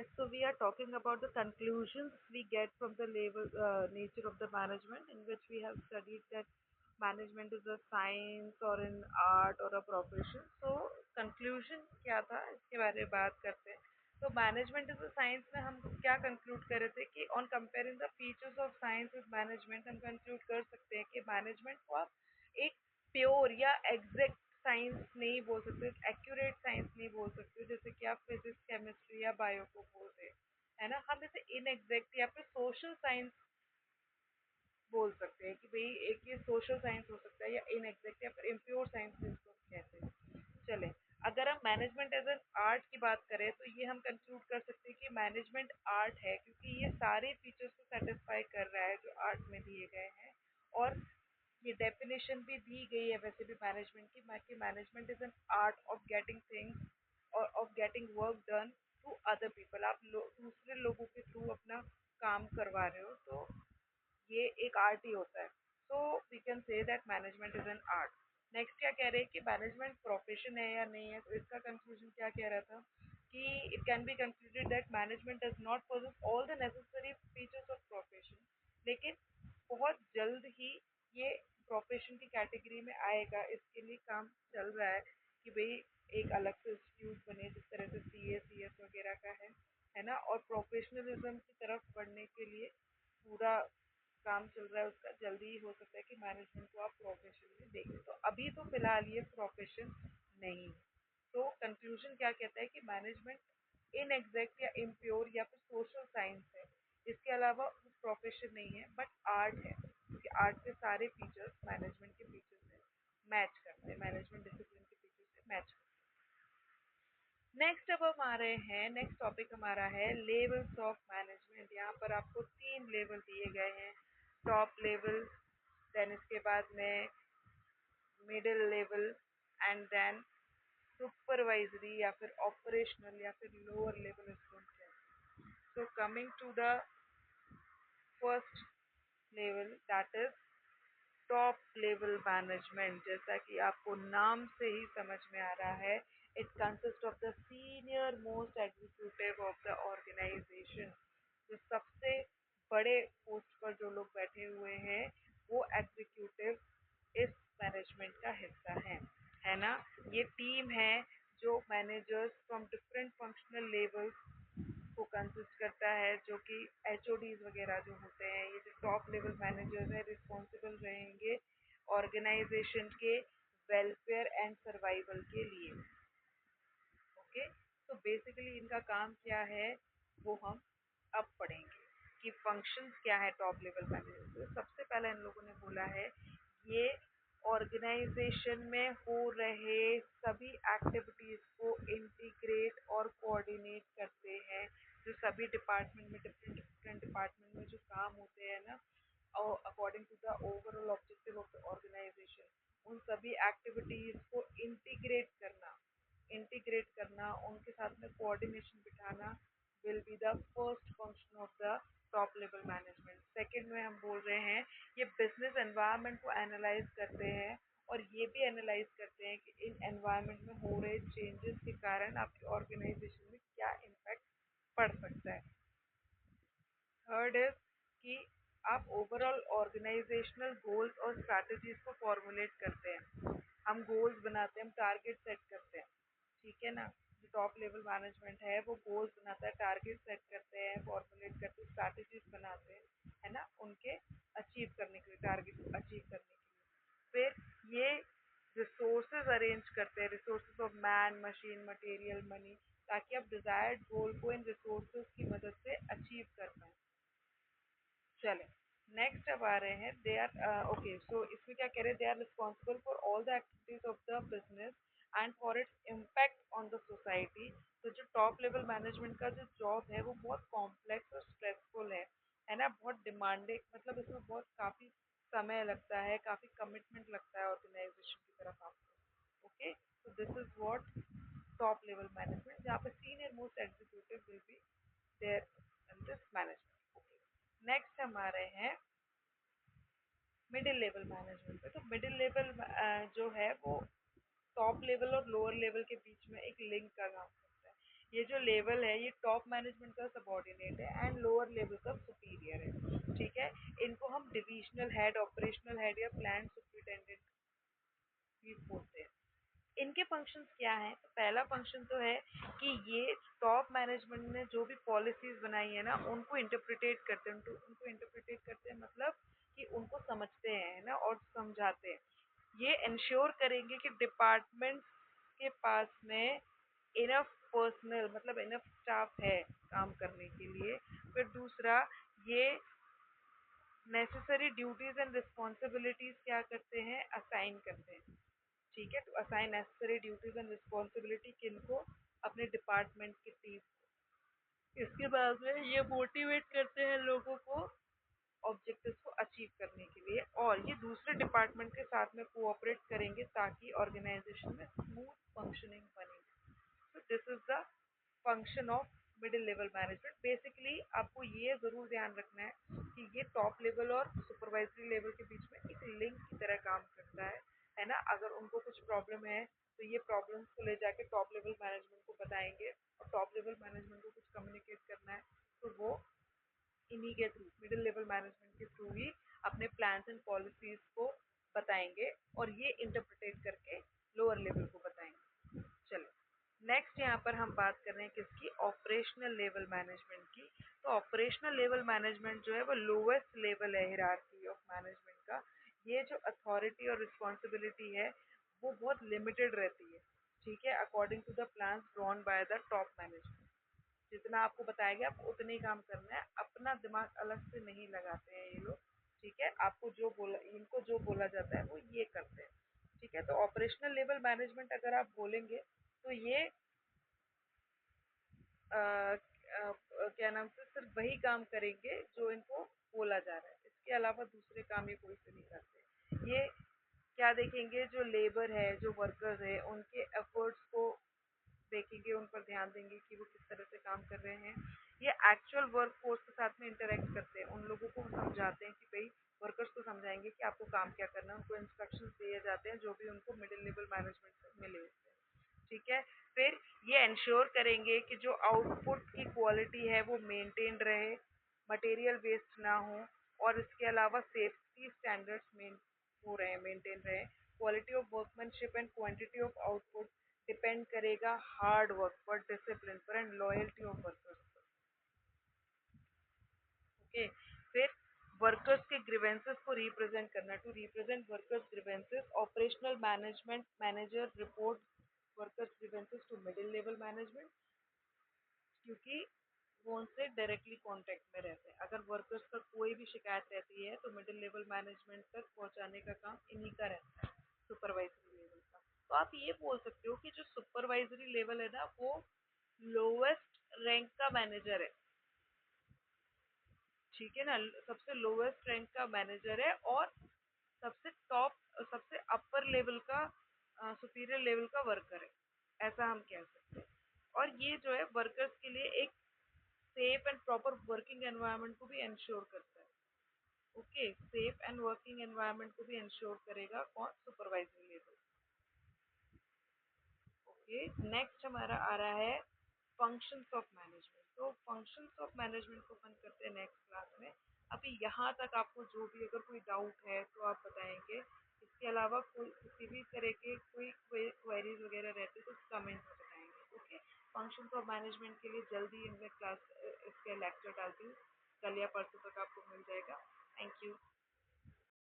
Yes, so we are talking about the conclusions we get from the nature of the management, in which we have studied that management is a science or an art or a profession. So conclusion क्या था इसके बारे में बात करते हैं. तो management is a science में हम क्या कंक्लूड कर रहे थे कि on comparing the features of science with management हम कंक्लूड कर सकते हैं कि मैनेजमेंट को आप एक प्योर या एग्जैक्ट साइंस नहीं बोल सकते, एक्यूरेट साइंस नहीं बोल सकते, जैसे कि आप फिजिक्स केमिस्ट्री या बायो को बोलते हैं, है ना. हम इसे इनएग्जैक्ट या फिर सोशल साइंस बोल सकते हैं कि भाई एक ये सोशल साइंस हो सकता है, या इनएग्जैक्ट या फिर इम्प्योर साइंस जिसको हम कहते हैं. चले, अगर हम मैनेजमेंट एज एन आर्ट की बात करें तो ये हम कंक्लूड कर सकते हैं कि मैनेजमेंट आर्ट है, क्योंकि ये सारे फीचर्स को सेटिस्फाई कर रहा है जो आर्ट में दिए गए हैं. और ये डेफिनेशन भी दी गई है वैसे भी मैनेजमेंट की management is an art of getting things और of getting work done to other people. आप दूसरे लोगों के थ्रू अपना काम करवा रहे हो, तो ये एक आर्ट ही होता है. So we can say that management is an art. Next क्या कह रहे हैं कि मैनेजमेंट प्रोफेशन है या नहीं है, तो इसका कंक्लूजन क्या कह रहा था कि it can be concluded that management does not possess all the necessary features of profession. लेकिन बहुत जल्द ही ये प्रोफेशन की कैटेगरी में आएगा. इसके लिए काम चल रहा है कि भाई एक अलग से इंस्टीट्यूट बने जिस तरह से सी एस वगैरह का है ना. और प्रोफेशनलिज्म की तरफ बढ़ने के लिए पूरा काम चल रहा है उसका. जल्दी ही हो सकता है कि मैनेजमेंट को आप प्रोफेशन में देखें. तो अभी तो फिलहाल ये प्रोफेशन नहीं है. तो कंक्लूजन क्या कहता है कि मैनेजमेंट इन एग्जैक्ट या इम्प्योर या फिर सोशल साइंस है. इसके अलावा वो प्रोफेशन नहीं है बट आर्ट है, क्योंकि आर्ट के सारे फीचर्स मैनेजमेंट के फीचर से मैच करते हैं, मैनेजमेंट डिसिप्लिन के फीचर से मैच करते हैं. नेक्स्ट अब हम आ रहे हैं, नेक्स्ट टॉपिक हमारा है लेवल्स ऑफ मैनेजमेंट. यहाँ पर आपको 3 लेवल दिए गए हैं. टॉप लेवल, देन इसके बाद में middle level, and then supervisory या फिर ऑपरेशनल या फिर लोअर लेवल इसको हम कहते हैं. So coming to the first level, that is top level management. जैसा कि आपको नाम से ही समझ में आ रहा है, it consist of the senior most executive of the organisation. जो सबसे बड़े पोस्ट पर जो लोग बैठे हुए हैं वो एग्जीक्यूटिव इस मैनेजमेंट का हिस्सा है ना. ये टीम है जो managers from different functional levels को कंसिस्ट करता है, जो कि एचओडीज वगैरह जो होते हैं. ये जो टॉप लेवल मैनेजर्स हैं रिस्पॉन्सिबल रहेंगे ऑर्गेनाइजेशन के वेलफेयर एंड सर्वाइवल के लिए. ओके, तो बेसिकली इनका काम क्या है वो हम अब पढ़ेंगे कि फंक्शंस क्या है टॉप लेवल मैनेजर. तो सबसे पहले इन लोगों ने बोला है ये ऑर्गेनाइजेशन में हो रहे सभी एक्टिविटीज को इंटीग्रेट और कोऑर्डिनेट करते हैं. जो सभी डिपार्टमेंट में डिफरेंट डिफरेंट डिपार्टमेंट में जो काम होते हैं ना, और according to the overall objective of the organisation, उन सभी एक्टिविटीज को इंटीग्रेट करना, उनके साथ में कोऑर्डिनेशन बिठाना will be the first function of the top level management. Second में हम बोल रहे हैं ये बिजनेस एनवायरनमेंट को एनालाइज करते हैं और ये भी एनालाइज करते हैं कि इन एनवायरनमेंट में हो रहे चेंजेस के कारण आपकी ऑर्गेनाइजेशन में क्या इम्पैक्ट पड़ सकता है. थर्ड इज कि आप ओवरऑल ऑर्गेनाइजेशनल गोल्स और स्ट्रैटेजीज को फॉर्मुलेट करते हैं. हम गोल्स बनाते हैं, हम टारगेट सेट करते हैं, ठीक है ना. जो टॉप लेवल मैनेजमेंट है वो गोल्स बनाता है, टारगेट सेट करते हैं, फॉर्मुलेट करते हैं, स्ट्रैटेजीज बनाते हैं, है ना, उनके अचीव करने के लिए, टारगेट अचीव करने के लिए. फिर ये रिसोर्सेज अरेंज करते हैं, resources of man machine material money, ताकि आप डिजायर्ड गोल को इन रिसोर्सेज की मदद से अचीव कर पाए. चले, नेक्स्ट अब आ रहे हैं दे आर ओके. सो इसमें क्या कह रहे हैं, they are responsible for all the activities of the business and for its impact on the society. तो जो टॉप लेवल मैनेजमेंट का जो जॉब है वो बहुत कॉम्प्लेक्स और स्ट्रेसफुल है ना, बहुत डिमांडिंग. मतलब इसमें बहुत काफ़ी समय लगता है, काफ़ी कमिटमेंट लगता है ऑर्गेनाइजेशन की तरफ आपको. ओके, तो this is what top level management, जहाँ पे senior most executive will be there in this management. Next हम आ रहे हैं मिडिल लेवल मैनेजमेंट पे. तो मिडिल लेवल जो है वो टॉप लेवल और लोअर लेवल के बीच में एक लिंक का काम करता है. ये जो लेवल है ये टॉप मैनेजमेंट का सबॉर्डिनेट है एंड लोअर लेवल का सुपीरियर है, ठीक है। इनको हम डिविजनल हेड, ऑपरेशनल हेड या प्लान सुपरिटेंडेंट भी बोलते हैं। इनके फंक्शंस क्या हैं? तो पहला फंक्शन तो है कि ये टॉप मैनेजमेंट ने जो भी पॉलिसीज बनाई है ना उनको इंटरप्रिटेट करते हैं, उनको इंटरप्रिटेट करते हैं मतलब कि उनको समझते हैं ना और समझाते हैं। ये इंश्योर करेंगे कि डिपार्टमेंट के पास में इनफ पर्सनल मतलब इनफ स्टाफ है काम करने के लिए। फिर दूसरा, ये नेसेसरी ड्यूटीज एंड रिस्पॉन्सिबिलिटीज क्या करते हैं, असाइन करते हैं, ठीक है। तो assign necessary duties and responsibility किनको, अपने डिपार्टमेंट की टीम। इसके बाद में ये मोटिवेट करते हैं लोगों को ऑब्जेक्टिव्स को अचीव करने के लिए, और ये दूसरे डिपार्टमेंट के साथ में कोऑपरेट करेंगे ताकि ऑर्गेनाइजेशन में स्मूथ फंक्शनिंग बने। So this is the function of middle level management. Basically आपको ये जरूर ध्यान रखना है कि ये टॉप लेवल और सुपरवाइजरी लेवल के बीच में एक लिंक की तरह काम करता है ना। अगर उनको कुछ प्रॉब्लम है तो ये प्रॉब्लम्स को ले जाके टॉप लेवल मैनेजमेंट को बताएंगे, और टॉप लेवल मैनेजमेंट को कुछ कम्युनिकेट करना है तो वो इन्हीं के थ्रू, मिडिल लेवल मैनेजमेंट के थ्रू ही अपने प्लान्स एंड पॉलिसीज को बताएंगे, और ये इंटरप्रिटेट करके लोअर लेवल को बताएंगे। चलो नेक्स्ट यहाँ पर हम बात कर रहे हैं किसकी, ऑपरेशनल लेवल मैनेजमेंट की। तो ऑपरेशनल लेवल मैनेजमेंट जो है वो लोवेस्ट लेवल है हिरार्की ऑफ मैनेजमेंट का। ये जो अथॉरिटी और रिस्पॉन्सिबिलिटी है वो बहुत लिमिटेड रहती है, ठीक है, according to the plan drawn by the top management. जितना आपको बताया गया आपको उतना ही काम करना है, अपना दिमाग अलग से नहीं लगाते हैं ये लोग, ठीक है। आपको जो बोला, इनको जो बोला जाता है वो ये करते हैं, ठीक है। तो ऑपरेशनल लेवल मैनेजमेंट अगर आप बोलेंगे तो ये क्या नाम से सिर्फ वही काम करेंगे जो इनको बोला जा रहा है, इसके अलावा दूसरे काम ये कोई से नहीं करते। ये क्या देखेंगे, जो लेबर है, जो वर्कर्स है, उनके एफर्ट्स को देखेंगे, उन पर ध्यान देंगे कि वो किस तरह से काम कर रहे हैं। ये एक्चुअल वर्क फोर्स के साथ में इंटरेक्ट करते हैं, उन लोगों को समझाते हैं कि भाई वर्कर्स को समझाएंगे कि आपको काम क्या करना है, उनको इंस्ट्रक्शंस दिए जाते हैं जो भी उनको मिडिल लेवल मैनेजमेंट से मिले होते हैं, ठीक है। फिर ये इंश्योर करेंगे कि जो आउटपुट की क्वालिटी है वो मेंटेन रहे, मटेरियल वेस्ट ना हो, और इसके अलावा सेफ्टी स्टैंडर्ड्स में हो रहे मेंटेन रहे। Quality of workmanship and quantity of output depend करेगा हार्ड वर्क पर, डिसिप्लिन पर एंड लॉयल्टी ऑफ वर्कर्स पर, ओके। फिर वर्कर्स के ग्रीवेंसेस को रिप्रेजेंट करना, to represent workers grievances operational management manager report workers grievances to middle level management, क्योंकि वो उनसे डायरेक्टली कांटेक्ट में रहते हैं। अगर वर्कर्स का कोई भी शिकायत रहती है तो मिडिल लेवल मैनेजमेंट तक पहुंचाने का काम इन्हीं का रहता है, सुपरवाइजरी लेवल का। तो आप ये बोल सकते हो कि जो सुपरवाइजरी लेवल है ना वो लोवेस्ट रैंक का मैनेजर है, ठीक है ना, सबसे लोवेस्ट रैंक का मैनेजर है, और सबसे टॉप, सबसे अपर लेवल का, सुपीरियर लेवल का वर्कर है, ऐसा हम कह सकते हैं। और ये जो है वर्कर्स के लिए एक safe and proper working environment को भी इंश्योर करता है, okay. Safe and working environment को भी इंश्योर करेगा कौन, सुपरवाइजरी लेवल, ओके। नेक्स्ट हमारा आ रहा है फंक्शंस ऑफ मैनेजमेंट। तो फंक्शंस ऑफ मैनेजमेंट को अपन करते हैं नेक्स्ट क्लास में। अभी यहाँ तक आपको जो भी अगर कोई डाउट है तो आप बताएंगे, इसके अलावा कोई किसी भी तरह के कोई क्वेरीज वगैरह रहते तो कमेंट में बताएंगे, ओके। फंक्शंस ऑफ मैनेजमेंट के लिए जल्दी मैं क्लास इसके लेक्चर डालती हूँ, कल या परसों तक आपको मिल जाएगा। Thank you.